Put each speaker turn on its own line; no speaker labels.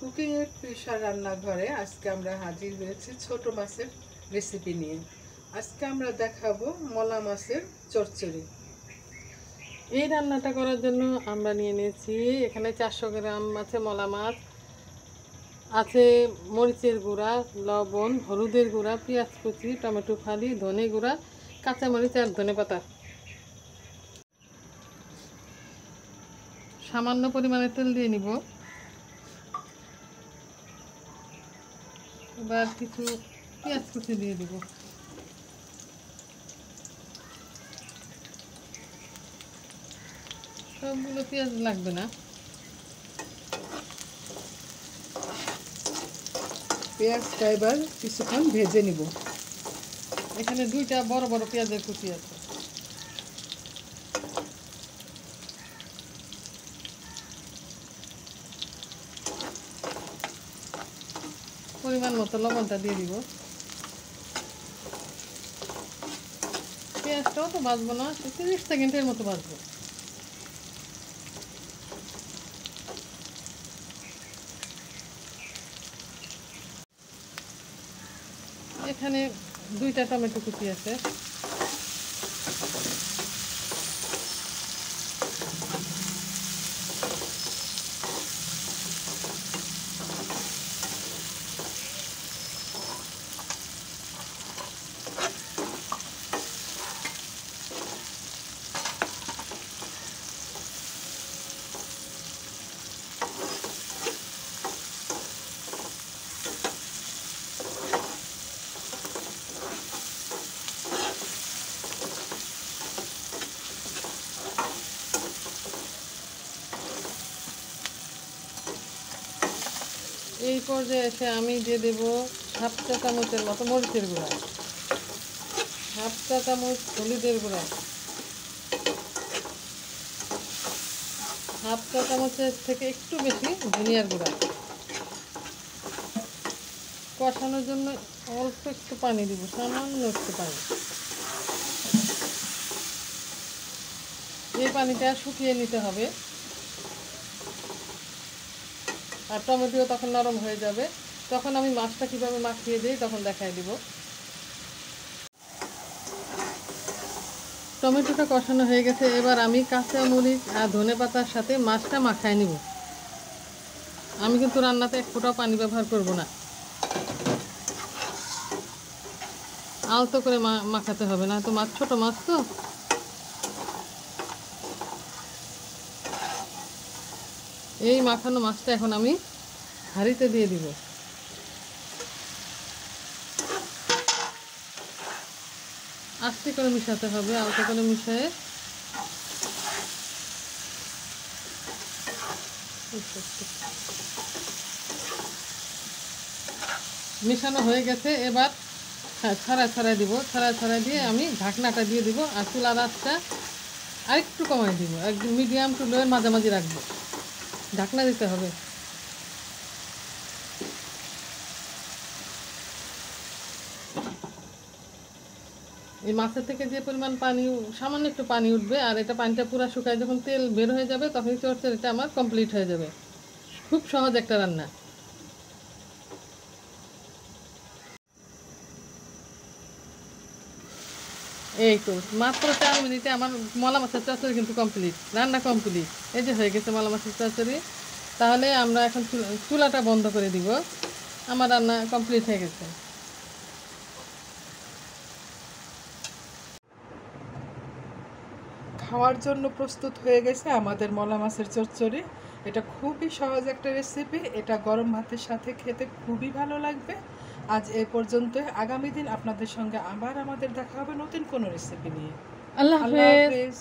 Cooking with পিউষা রান্নাঘরে আজকে আমরা হাজির হয়েছি ছোট মাছের রেসিপি নিয়ে। আজকে আমরা দেখাবো মলা মাছের চচ্চড়ি।
এই রান্নাটা করার জন্য আমরা নিয়ে নিয়েছি এখানে 400 গ্রাম আছে মলা মাছ, আছে মরিচের গুঁড়া, লবণ, হলুদের গুঁড়া, পেঁয়াজ কুচি, টমেটো ফালি, ধনে গুঁড়া, কাঁচামরিচ আর ধনেপাতা। সামান্য পরিমাণে তেল দিয়ে নিব। এবার কিছু পেঁয়াজ কুচি দিয়ে দিব। সবগুলো পেঁয়াজ লাগবে না।
পেঁয়াজটা এবার কিছুক্ষণ ভেজে নিব।
এখানে 2টা বড় বড় পেঁয়াজের কুচি আছে। পরিমাণ মতো লবণটা দিয়ে দিব। পেঁয়াজটাও তো ভাজবো না, 30 সেকেন্ডের মতো ভাজবো। এখানে 2টা টমেটো কুচি আছে। এই পর্যায়ে এসে আমি দিয়ে দেব হাফ চা চামচের মতো মরিচের গুঁড়া, হাফ চা চামচ হলুদের গুঁড়া, হাফ চা চামচের থেকে একটু বেশি ধনিয়ার গুঁড়া। কষানোর জন্য অল্প একটু পানি দিব, সামান্য একটু পানি। এই পানিটা শুকিয়ে নিতে হবে, আর টমেটো তখন নরম হয়ে যাবে। তখন আমি মাছটা কীভাবে মাখিয়ে দিই তখন দেখাই দিব। টমেটোটা কষানো হয়ে গেছে, এবার আমি কাঁচা মরিচ আর ধনেপাতার সাথে মাছটা মাখায় নিব। আমি কিন্তু রান্নাতে এক ফোঁটাও পানি ব্যবহার করব না, আলতো করে মাখাতে হবে, না তো মাছ ছোটো মাছ তো। এই মাখানো মাছটা এখন আমি হাঁড়িতে দিয়ে দিব। আস্তে করে মিশাতে হবে, আলতো করে মিশিয়ে মিশানো হয়ে গেছে। এবার ছড়ায় দিব, ছড়ায় দিয়ে আমি ঢাকনাটা দিয়ে দিব, আর চুলার আঁচটা আরেকটু কমাই দিব, একদম মিডিয়াম টু লোয়ের মাঝামাঝি রাখবো। ঢাকনা দিতে হবে। এই মাছের থেকে যে পরিমাণ পানি, সামান্য একটু পানি উঠবে, আর এটা পানিটা পুরো শুকায় যখন তেল বের হয়ে যাবে তখনই চচ্চড়িটা আমার কমপ্লিট হয়ে যাবে। খুব সহজ একটা রান্না। এই তো মাত্র 4 মিনিটে আমার মলা মাছের চচ্চড়ি কিন্তু কমপ্লিট, রান্না কমপ্লিট। এই যে হয়ে গেছে মলা মাছের চচ্চড়ি। তাহলে আমরা এখন চুলাটা বন্ধ করে দিব, আমার রান্না কমপ্লিট হয়ে গেছে।
খাওয়ার জন্য প্রস্তুত হয়ে গেছে আমাদের মলা মাছের চচ্চড়ি। এটা খুবই সহজ একটা রেসিপি, এটা গরম ভাতের সাথে খেতে খুবই ভালো লাগবে। আজ এ পর্যন্ত, আগামী দিন আপনাদের সঙ্গে আবার আমাদের দেখা হবে নতুন কোনো রেসিপি নিয়ে।
আল্লাহ
আল্লাহ
হাফেজ।
হাফেজ।